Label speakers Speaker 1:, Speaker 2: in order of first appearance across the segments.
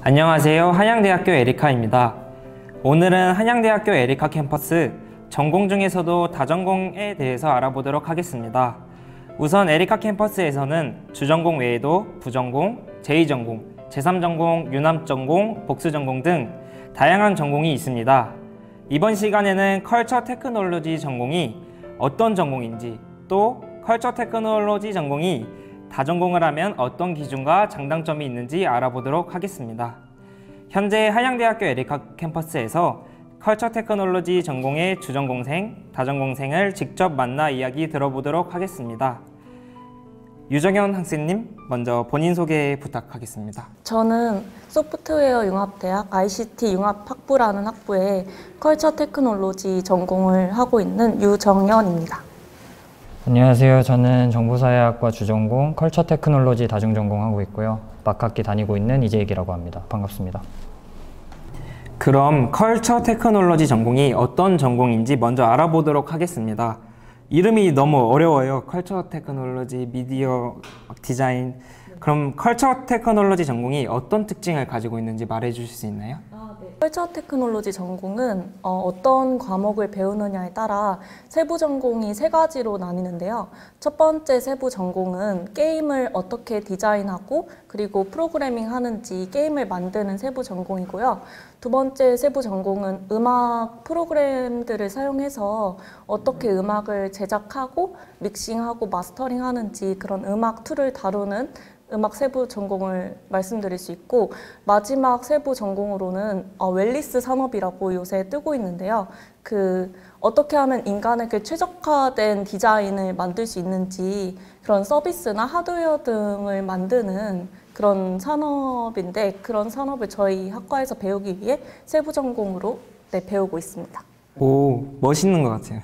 Speaker 1: 안녕하세요. 한양대학교 에리카입니다. 오늘은 한양대학교 에리카 캠퍼스 전공 중에서도 다전공에 대해서 알아보도록 하겠습니다. 우선 에리카 캠퍼스에서는 주전공 외에도 부전공, 제2전공, 제3전공, 융합전공, 복수전공 등 다양한 전공이 있습니다. 이번 시간에는 컬처 테크놀로지 전공이 어떤 전공인지, 또 컬처 테크놀로지 전공이 다전공을 하면 어떤 기준과 장단점이 있는지 알아보도록 하겠습니다. 현재 한양대학교 에리카 캠퍼스에서 컬처 테크놀로지 전공의 주전공생, 다전공생을 직접 만나 이야기 들어보도록 하겠습니다. 유정현 학생님, 먼저 본인 소개 부탁하겠습니다.
Speaker 2: 저는 소프트웨어 융합대학 ICT 융합학부라는 학부에 컬처 테크놀로지 전공을 하고 있는 유정현입니다.
Speaker 3: 안녕하세요. 저는 정보사회학과 주전공 컬처 테크놀로지 다중전공하고 있고요. 막학기 다니고 있는 이재익이라고 합니다. 반갑습니다.
Speaker 1: 그럼 컬처 테크놀로지 전공이 어떤 전공인지 먼저 알아보도록 하겠습니다. 이름이 너무 어려워요. 컬처 테크놀로지, 미디어 디자인. 그럼 컬처 테크놀로지 전공이 어떤 특징을 가지고 있는지 말해 주실 수 있나요?
Speaker 2: 컬처 테크놀로지 전공은 어떤 과목을 배우느냐에 따라 세부 전공이 세 가지로 나뉘는데요. 첫 번째 세부 전공은 게임을 어떻게 디자인하고 그리고 프로그래밍 하는지 게임을 만드는 세부 전공이고요. 두 번째 세부 전공은 음악 프로그램들을 사용해서 어떻게 음악을 제작하고 믹싱하고 마스터링 하는지 그런 음악 툴을 다루는 음악 세부 전공을 말씀드릴 수 있고, 마지막 세부 전공으로는 웰니스 산업이라고 요새 뜨고 있는데요. 어떻게 하면 인간에게 최적화된 디자인을 만들 수 있는지 그런 서비스나 하드웨어 등을 만드는 그런 산업인데, 그런 산업을 저희 학과에서 배우기 위해 세부 전공으로 배우고 있습니다.
Speaker 1: 오, 멋있는 것 같아요.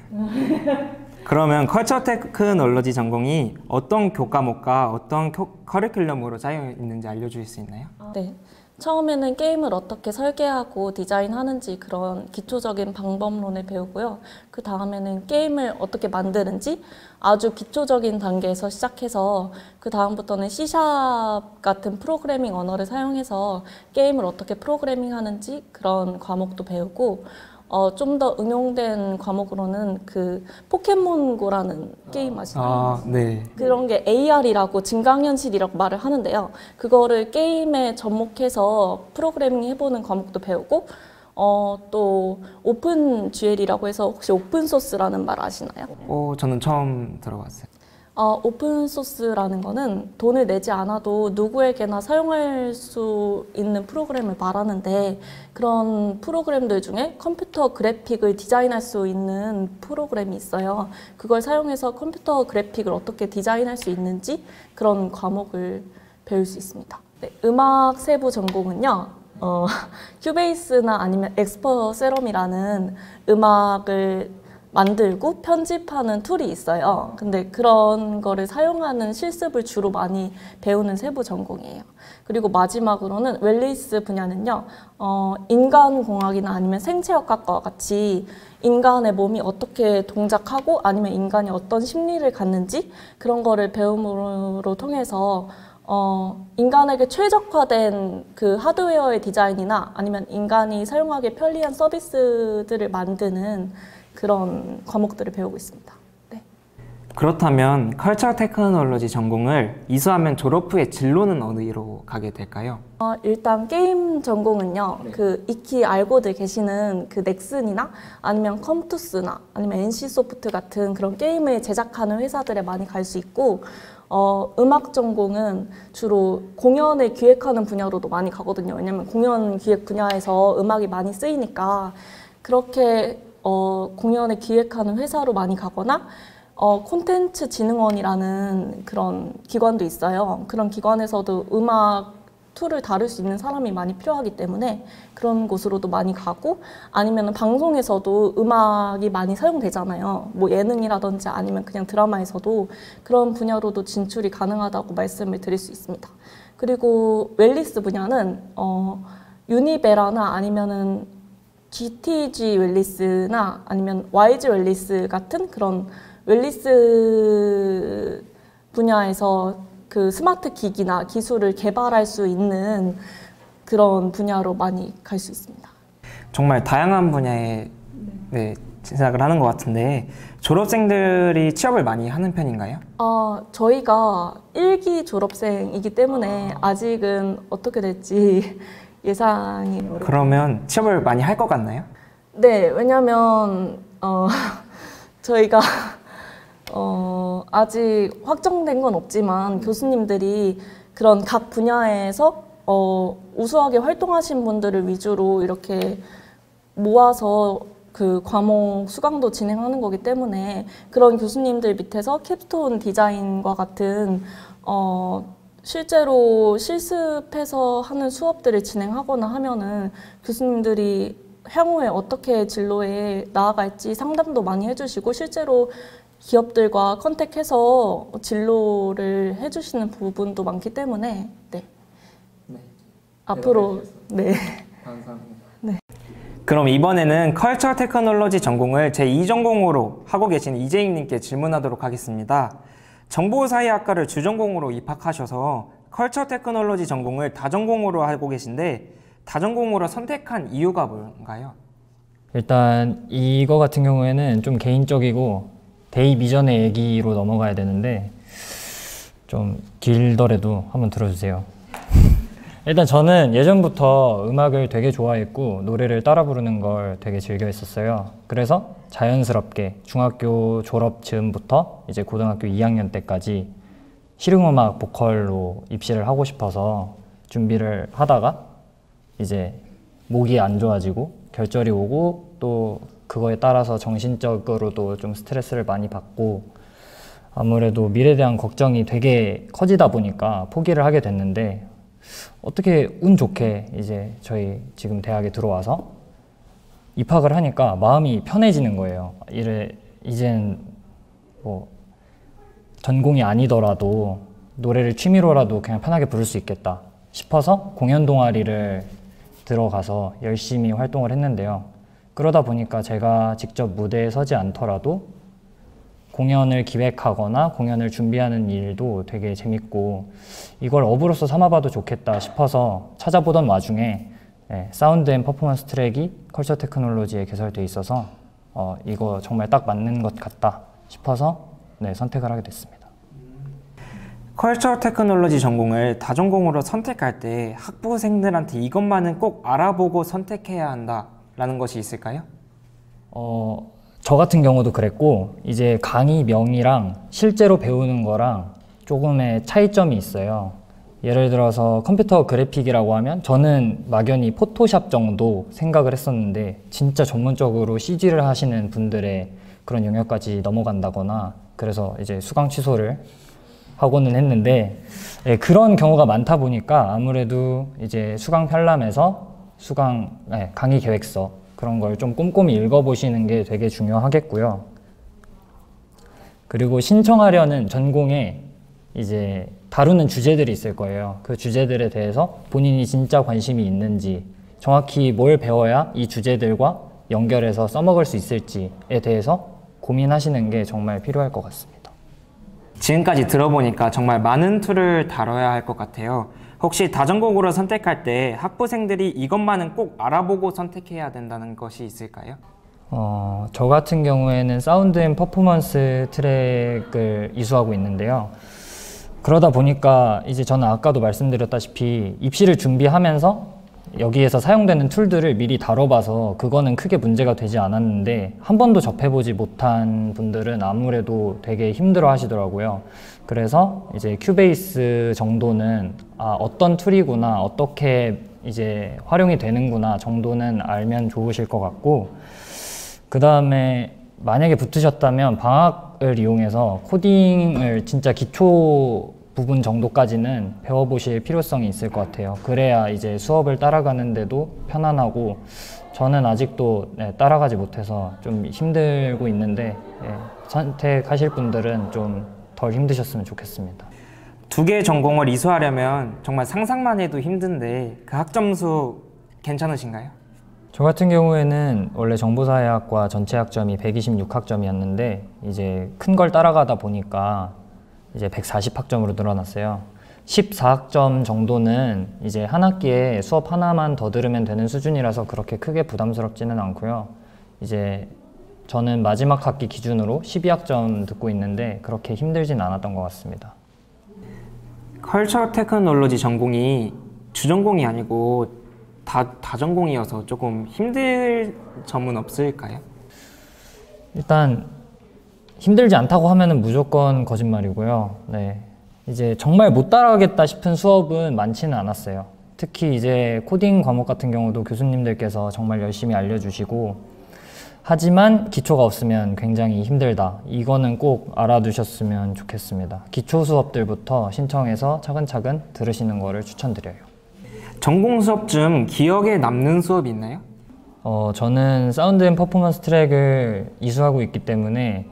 Speaker 1: 그러면 컬처 테크놀로지 전공이 어떤 교과목과 어떤 커리큘럼으로 짜여 있는지 알려주실 수 있나요?
Speaker 2: 네. 처음에는 게임을 어떻게 설계하고 디자인하는지 그런 기초적인 방법론을 배우고요. 그 다음에는 게임을 어떻게 만드는지 아주 기초적인 단계에서 시작해서 그 다음부터는 C# 같은 프로그래밍 언어를 사용해서 게임을 어떻게 프로그래밍 하는지 그런 과목도 배우고, 좀 더 응용된 과목으로는 포켓몬고라는 게임 아시나요?
Speaker 1: 네.
Speaker 2: 그런 게 AR이라고 증강현실이라고 말을 하는데요. 그거를 게임에 접목해서 프로그래밍 해보는 과목도 배우고, 또 오픈GL이라고 해서 혹시 오픈소스라는 말 아시나요?
Speaker 1: 저는 처음 들어봤어요.
Speaker 2: 오픈소스라는 거는 돈을 내지 않아도 누구에게나 사용할 수 있는 프로그램을 말하는데, 그런 프로그램들 중에 컴퓨터 그래픽을 디자인할 수 있는 프로그램이 있어요. 그걸 사용해서 컴퓨터 그래픽을 어떻게 디자인할 수 있는지 그런 과목을 배울 수 있습니다. 네, 음악 세부 전공은요. 큐베이스나 아니면 엑스퍼 세럼이라는 음악을 만들고 편집하는 툴이 있어요. 근데 그런 거를 사용하는 실습을 주로 많이 배우는 세부 전공이에요. 그리고 마지막으로는 웰니스 분야는요, 인간공학이나 아니면 생체역학과 같이 인간의 몸이 어떻게 동작하고 아니면 인간이 어떤 심리를 갖는지 그런 거를 배움으로 통해서 인간에게 최적화된 그 하드웨어의 디자인이나 아니면 인간이 사용하기 편리한 서비스들을 만드는 그런 과목들을 배우고 있습니다. 네.
Speaker 1: 그렇다면 컬처 테크놀로지 전공을 이수하면 졸업 후에 진로는 어디로 가게 될까요?
Speaker 2: 일단 게임 전공은요, 익히 알고들 계시는 넥슨이나 아니면 컴투스나 아니면 NC소프트 같은 그런 게임을 제작하는 회사들에 많이 갈 수 있고, 음악 전공은 주로 공연을 기획하는 분야로도 많이 가거든요. 왜냐면 공연 기획 분야에서 음악이 많이 쓰이니까 그렇게 공연을 기획하는 회사로 많이 가거나, 콘텐츠 진흥원이라는 그런 기관도 있어요. 그런 기관에서도 음악 툴을 다룰 수 있는 사람이 많이 필요하기 때문에 그런 곳으로도 많이 가고, 아니면 방송에서도 음악이 많이 사용되잖아요. 뭐 예능이라든지 아니면 그냥 드라마에서도 그런 분야로도 진출이 가능하다고 말씀을 드릴 수 있습니다. 그리고 웰니스 분야는 유니베라나 아니면은 GTG 웰니스나 아니면 YG 웰니스 같은 그런 웰니스 분야에서 스마트 기기나 기술을 개발할 수 있는 그런 분야로 많이 갈 수 있습니다.
Speaker 1: 정말 다양한 분야에 진학을 하는 것 같은데 졸업생들이 취업을 많이 하는 편인가요?
Speaker 2: 저희가 1기 졸업생이기 때문에 아직은 어떻게 될지 예상이 어렵습니다.
Speaker 1: 그러면 취업을 많이 할 것 같나요?
Speaker 2: 네, 왜냐면 저희가 아직 확정된 건 없지만 교수님들이 그런 각 분야에서 우수하게 활동하신 분들을 위주로 이렇게 모아서 그 과목 수강도 진행하는 거기 때문에 그런 교수님들 밑에서 캡스톤 디자인과 같은 실제로 실습해서 하는 수업들을 진행하거나 하면은 교수님들이 향후에 어떻게 진로에 나아갈지 상담도 많이 해주시고 실제로 기업들과 컨택해서 진로를 해주시는 부분도 많기 때문에 앞으로
Speaker 1: 그럼 이번에는 컬처 테크놀로지 전공을 제2전공으로 하고 계신 이재익님께 질문하도록 하겠습니다. 정보사회학과를 주전공으로 입학하셔서 컬처 테크놀로지 전공을 다전공으로 하고 계신데 다전공으로 선택한 이유가 뭔가요?
Speaker 3: 일단 이거 같은 경우에는 좀 개인적이고 대입 이전의 얘기로 넘어가야 되는데 좀 길더라도 한번 들어주세요. 일단 저는 예전부터 음악을 되게 좋아했고 노래를 따라 부르는 걸 되게 즐겨 했었어요. 그래서 자연스럽게 중학교 졸업 즈음부터 이제 고등학교 2학년 때까지 실용음악 보컬로 입시를 하고 싶어서 준비를 하다가 이제 목이 안 좋아지고 결절이 오고 또 그거에 따라서 정신적으로도 좀 스트레스를 많이 받고 아무래도 미래에 대한 걱정이 되게 커지다 보니까 포기를 하게 됐는데 어떻게 운 좋게 이제 저희 지금 대학에 들어와서 입학을 하니까 마음이 편해지는 거예요. 이젠 뭐 전공이 아니더라도 노래를 취미로라도 그냥 편하게 부를 수 있겠다 싶어서 공연 동아리를 들어가서 열심히 활동을 했는데요. 그러다 보니까 제가 직접 무대에 서지 않더라도 공연을 기획하거나 공연을 준비하는 일도 되게 재밌고 이걸 업으로서 삼아봐도 좋겠다 싶어서 찾아보던 와중에 사운드 앤 퍼포먼스 트랙이 컬처 테크놀로지에 개설돼 있어서 이거 정말 딱 맞는 것 같다 싶어서 선택을 하게 됐습니다.
Speaker 1: 컬처 테크놀로지 전공을 다전공으로 선택할 때 학부생들한테 이것만은 꼭 알아보고 선택해야 한다라는 것이 있을까요?
Speaker 3: 저 같은 경우도 그랬고 이제 강의명이랑 실제로 배우는 거랑 조금의 차이점이 있어요. 예를 들어서 컴퓨터 그래픽이라고 하면 저는 막연히 포토샵 정도 생각을 했었는데 진짜 전문적으로 CG를 하시는 분들의 그런 영역까지 넘어간다거나 그래서 이제 수강 취소를 하고는 했는데 그런 경우가 많다 보니까 아무래도 이제 수강 편람에서 강의 계획서 그런 걸 좀 꼼꼼히 읽어보시는 게 되게 중요하겠고요. 그리고 신청하려는 전공에 이제 다루는 주제들이 있을 거예요. 그 주제들에 대해서 본인이 진짜 관심이 있는지, 정확히 뭘 배워야 이 주제들과 연결해서 써먹을 수 있을지에 대해서 고민하시는 게 정말 필요할 것 같습니다.
Speaker 1: 지금까지 들어보니까 정말 많은 툴을 다뤄야 할 것 같아요. 혹시 다전공으로 선택할 때 학부생들이 이것만은 꼭 알아보고 선택해야 된다는 것이 있을까요?
Speaker 3: 저 같은 경우에는 사운드 앤 퍼포먼스 트랙을 이수하고 있는데요. 그러다 보니까 이제 저는 아까도 말씀드렸다시피 입시를 준비하면서 여기에서 사용되는 툴들을 미리 다뤄봐서 그거는 크게 문제가 되지 않았는데 한 번도 접해보지 못한 분들은 아무래도 되게 힘들어 하시더라고요. 그래서 이제 큐베이스 정도는 어떤 툴이구나, 어떻게 이제 활용이 되는구나 정도는 알면 좋으실 것 같고, 그 다음에 만약에 붙으셨다면 방학을 이용해서 코딩을 진짜 기초 부분 정도까지는 배워보실 필요성이 있을 것 같아요. 그래야 이제 수업을 따라가는데도 편안하고, 저는 아직도 따라가지 못해서 좀 힘들고 있는데 선택하실 분들은 좀 덜 힘드셨으면 좋겠습니다.
Speaker 1: 두 개의 전공을 이수하려면 정말 상상만 해도 힘든데 그 학점수 괜찮으신가요?
Speaker 3: 저 같은 경우에는 원래 정보사회학과 전체 학점이 126학점이었는데 이제 큰 걸 따라가다 보니까 이제 140학점으로 늘어났어요. 14학점 정도는 이제 한 학기에 수업 하나만 더 들으면 되는 수준이라서 그렇게 크게 부담스럽지는 않고요. 이제 저는 마지막 학기 기준으로 12학점 듣고 있는데 그렇게 힘들진 않았던 것 같습니다.
Speaker 1: 컬처 테크놀로지 전공이 주전공이 아니고 다전공이어서 조금 힘들 점은 없을까요?
Speaker 3: 일단 힘들지 않다고 하면은 무조건 거짓말이고요. 네. 이제 정말 못 따라가겠다 싶은 수업은 많지는 않았어요. 특히 이제 코딩 과목 같은 경우도 교수님들께서 정말 열심히 알려주시고, 하지만 기초가 없으면 굉장히 힘들다. 이거는 꼭 알아두셨으면 좋겠습니다. 기초 수업들부터 신청해서 차근차근 들으시는 거를 추천드려요.
Speaker 1: 전공 수업 중 기억에 남는 수업이 있나요?
Speaker 3: 저는 사운드 앤 퍼포먼스 트랙을 이수하고 있기 때문에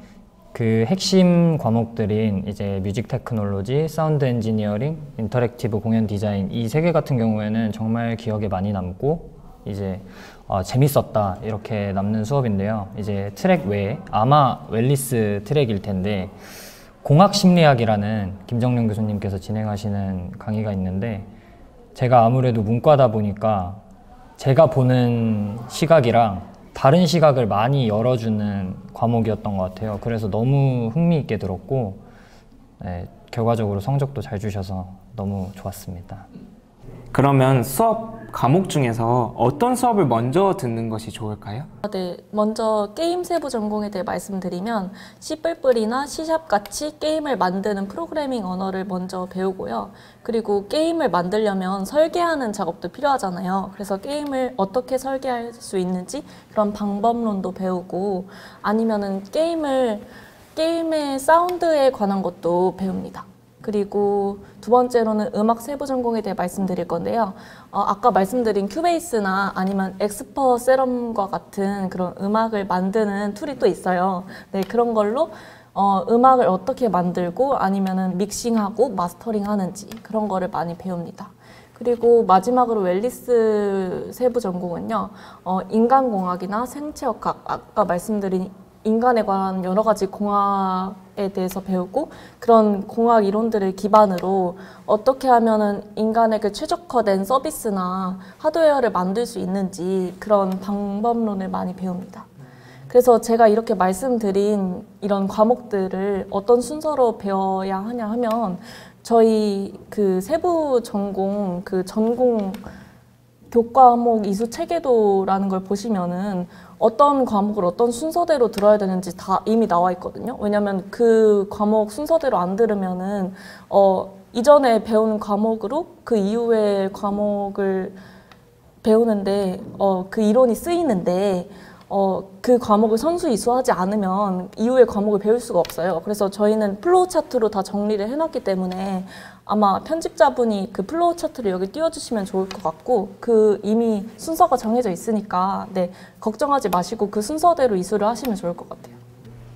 Speaker 3: 그 핵심 과목들인 이제 뮤직 테크놀로지, 사운드 엔지니어링, 인터랙티브 공연 디자인 이 세 개 같은 경우에는 정말 기억에 많이 남고 이제 재밌었다 이렇게 남는 수업인데요. 이제 트랙 외에 아마 웰리스 트랙일 텐데 공학 심리학이라는 김정룡 교수님께서 진행하시는 강의가 있는데 제가 아무래도 문과다 보니까 제가 보는 시각이랑 다른 시각을 많이 열어주는 과목이었던 것 같아요. 그래서 너무 흥미있게 들었고 네, 결과적으로 성적도 잘 주셔서 너무 좋았습니다.
Speaker 1: 그러면 수업 과목 중에서 어떤 수업을 먼저 듣는 것이 좋을까요?
Speaker 2: 네, 먼저 게임 세부 전공에 대해 말씀드리면 C++이나 C# 같이 게임을 만드는 프로그래밍 언어를 먼저 배우고요. 그리고 게임을 만들려면 설계하는 작업도 필요하잖아요. 그래서 게임을 어떻게 설계할 수 있는지 그런 방법론도 배우고 아니면은 게임의 사운드에 관한 것도 배웁니다. 그리고 두 번째로는 음악 세부 전공에 대해 말씀드릴 건데요. 아까 말씀드린 큐베이스나 아니면 엑스퍼 세럼과 같은 그런 음악을 만드는 툴이 또 있어요. 네, 그런 걸로 음악을 어떻게 만들고 아니면은 믹싱하고 마스터링 하는지 그런 거를 많이 배웁니다. 그리고 마지막으로 웰리스 세부 전공은요. 인간공학이나 생체역학, 아까 말씀드린 인간에 관한 여러 가지 공학에 대해서 배우고 그런 공학 이론들을 기반으로 어떻게 하면은 인간에게 최적화된 서비스나 하드웨어를 만들 수 있는지 그런 방법론을 많이 배웁니다. 그래서 제가 이렇게 말씀드린 이런 과목들을 어떤 순서로 배워야 하냐 하면 저희 그 세부 전공 그 전공 교과목 이수 체계도라는 걸 보시면은 어떤 과목을 어떤 순서대로 들어야 되는지 다 이미 나와 있거든요. 왜냐면 그 과목 순서대로 안 들으면은 이전에 배운 과목으로 그 이후의 과목을 배우는데 그 이론이 쓰이는데 그 과목을 선수 이수하지 않으면 이후의 과목을 배울 수가 없어요. 그래서 저희는 플로우 차트로 다 정리를 해놨기 때문에 아마 편집자분이 그 플로우 차트를 여기 띄워주시면 좋을 것 같고 그 이미 순서가 정해져 있으니까 네, 걱정하지 마시고 그 순서대로 이수를 하시면 좋을 것 같아요.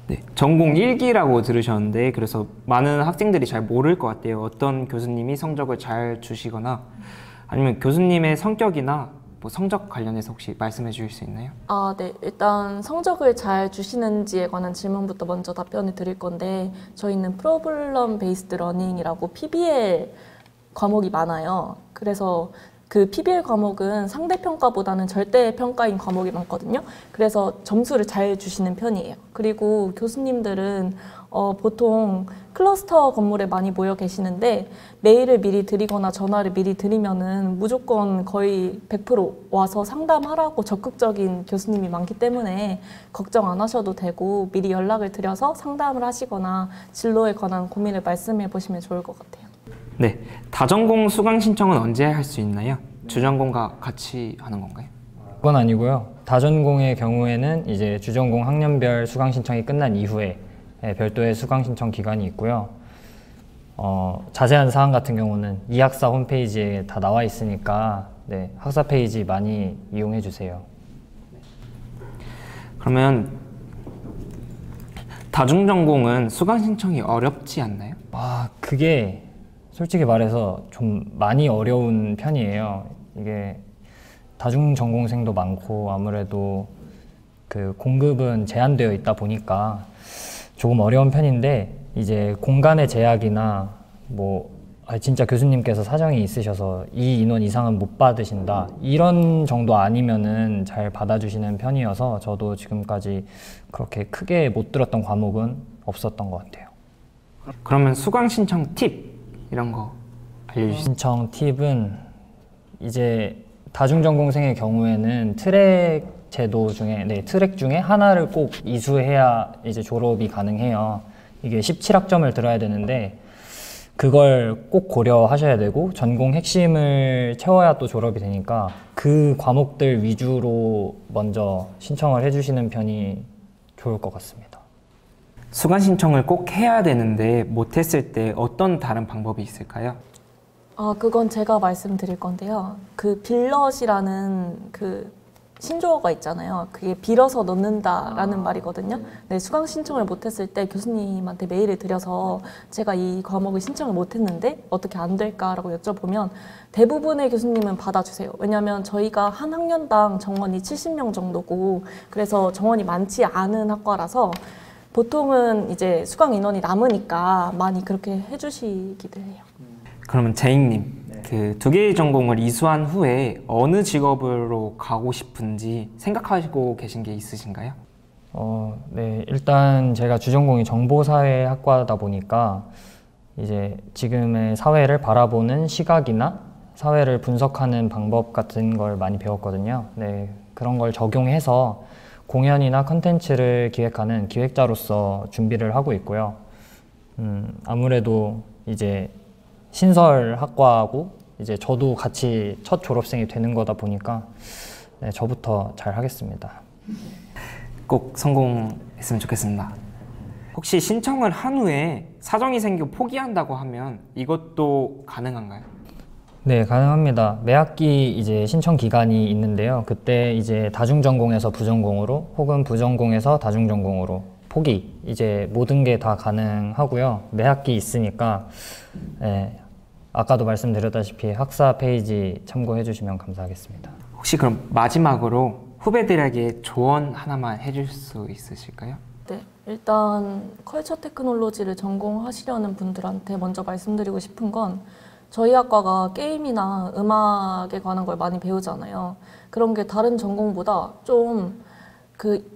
Speaker 1: 네, 전공 1기라고 들으셨는데 그래서 많은 학생들이 잘 모를 것 같아요. 어떤 교수님이 성적을 잘 주시거나 아니면 교수님의 성격이나 뭐 성적 관련해서 혹시 말씀해 주실 수 있나요?
Speaker 2: 네. 일단 성적을 잘 주시는지에 관한 질문부터 먼저 답변을 드릴 건데 저희는 프로블럼 베이스드 러닝이라고 PBL 과목이 많아요. 그래서 그 PBL 과목은 상대평가보다는 절대평가인 과목이 많거든요. 그래서 점수를 잘 주시는 편이에요. 그리고 교수님들은 보통 클러스터 건물에 많이 모여 계시는데 메일을 미리 드리거나 전화를 미리 드리면은 무조건 거의 100% 와서 상담하라고 적극적인 교수님이 많기 때문에 걱정 안 하셔도 되고 미리 연락을 드려서 상담을 하시거나 진로에 관한 고민을 말씀해 보시면 좋을 것 같아요.
Speaker 1: 네, 다전공 수강 신청은 언제 할 수 있나요? 주전공과 같이 하는 건가요?
Speaker 3: 그건 아니고요. 다전공의 경우에는 이제 주전공 학년별 수강 신청이 끝난 이후에 별도의 수강 신청 기간이 있고요. 자세한 사항 같은 경우는 이 학사 홈페이지에 다 나와 있으니까 네, 학사 페이지 많이 이용해 주세요.
Speaker 1: 그러면 다중전공은 수강 신청이 어렵지 않나요?
Speaker 3: 그게 솔직히 말해서 좀 많이 어려운 편이에요. 이게 다중전공생도 많고 아무래도 그 공급은 제한되어 있다 보니까 조금 어려운 편인데 이제 공간의 제약이나 뭐 진짜 교수님께서 사정이 있으셔서 이 인원 이상은 못 받으신다 이런 정도 아니면은 잘 받아주시는 편이어서 저도 지금까지 그렇게 크게 못 들었던 과목은 없었던 것 같아요.
Speaker 1: 그러면 수강 신청 팁 이런 거 알려주시죠.
Speaker 3: 신청 팁은 이제 다중전공생의 경우에는 트랙 제도 중에 트랙 중에 하나를 꼭 이수해야 이제 졸업이 가능해요. 이게 17학점을 들어야 되는데 그걸 꼭 고려하셔야 되고 전공 핵심을 채워야 또 졸업이 되니까 그 과목들 위주로 먼저 신청을 해주시는 편이 좋을 것 같습니다.
Speaker 1: 수강 신청을 꼭 해야 되는데 못했을 때 어떤 다른 방법이 있을까요?
Speaker 2: 그건 제가 말씀드릴 건데요. 그 빌럿이라는 그 신조어가 있잖아요. 그게 빌어서 넣는다라는 말이거든요. 네, 수강 신청을 못했을 때 교수님한테 메일을 드려서 제가 이 과목을 신청을 못했는데 어떻게 안 될까라고 여쭤보면 대부분의 교수님은 받아주세요. 왜냐하면 저희가 한 학년당 정원이 70명 정도고 그래서 정원이 많지 않은 학과라서 보통은 이제 수강 인원이 남으니까 많이 그렇게 해주시기도 해요.
Speaker 1: 그러면 제잉님, 그 두 개의 전공을 이수한 후에 어느 직업으로 가고 싶은지 생각하시고 계신 게 있으신가요?
Speaker 3: 네, 일단 제가 주전공이 정보사회학과다 보니까 이제 지금의 사회를 바라보는 시각이나 사회를 분석하는 방법 같은 걸 많이 배웠거든요. 네, 그런 걸 적용해서 공연이나 컨텐츠를 기획하는 기획자로서 준비를 하고 있고요. 아무래도 이제 신설학과하고 이제 저도 같이 첫 졸업생이 되는 거다 보니까 네, 저부터 잘 하겠습니다.
Speaker 1: 꼭 성공했으면 좋겠습니다. 혹시 신청을 한 후에 사정이 생겨 포기한다고 하면 이것도 가능한가요?
Speaker 3: 네, 가능합니다. 매 학기 이제 신청 기간이 있는데요. 그때 이제 다중전공에서 부전공으로 혹은 부전공에서 다중전공으로 포기, 이제 모든 게 다 가능하고요. 매 학기 있으니까 네, 아까도 말씀드렸다시피 학사 페이지 참고해 주시면 감사하겠습니다.
Speaker 1: 혹시 그럼 마지막으로 후배들에게 조언 하나만 해줄 수 있으실까요?
Speaker 2: 네, 일단 컬처 테크놀로지를 전공하시려는 분들한테 먼저 말씀드리고 싶은 건 저희 학과가 게임이나 음악에 관한 걸 많이 배우잖아요. 그런 게 다른 전공보다 좀 그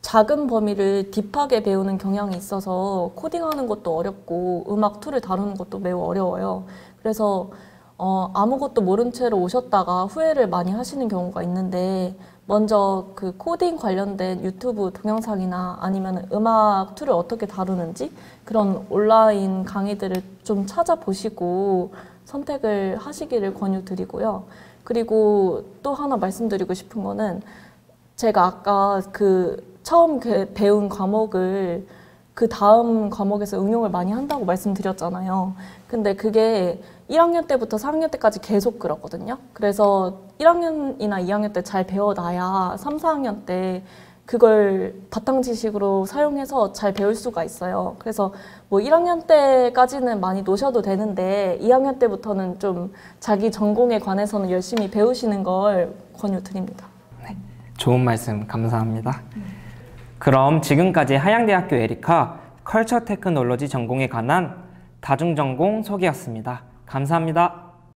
Speaker 2: 작은 범위를 딥하게 배우는 경향이 있어서 코딩하는 것도 어렵고 음악 툴을 다루는 것도 매우 어려워요. 그래서 아무것도 모른 채로 오셨다가 후회를 많이 하시는 경우가 있는데 먼저 그 코딩 관련된 유튜브 동영상이나 아니면 음악 툴을 어떻게 다루는지 그런 온라인 강의들을 좀 찾아보시고 선택을 하시기를 권유드리고요. 그리고 또 하나 말씀드리고 싶은 거는 제가 아까 그 처음 배운 과목을 그 다음 과목에서 응용을 많이 한다고 말씀드렸잖아요. 근데 그게 1학년 때부터 4학년 때까지 계속 그렇거든요. 그래서 1학년이나 2학년 때 잘 배워놔야 3, 4학년 때 그걸 바탕 지식으로 사용해서 잘 배울 수가 있어요. 그래서 뭐 1학년 때까지는 많이 노셔도 되는데 2학년 때부터는 좀 자기 전공에 관해서는 열심히 배우시는 걸 권유드립니다.
Speaker 1: 네, 좋은 말씀 감사합니다. 그럼 지금까지 한양대학교 에리카 컬처 테크놀로지 전공에 관한 다중전공 소개였습니다. 감사합니다.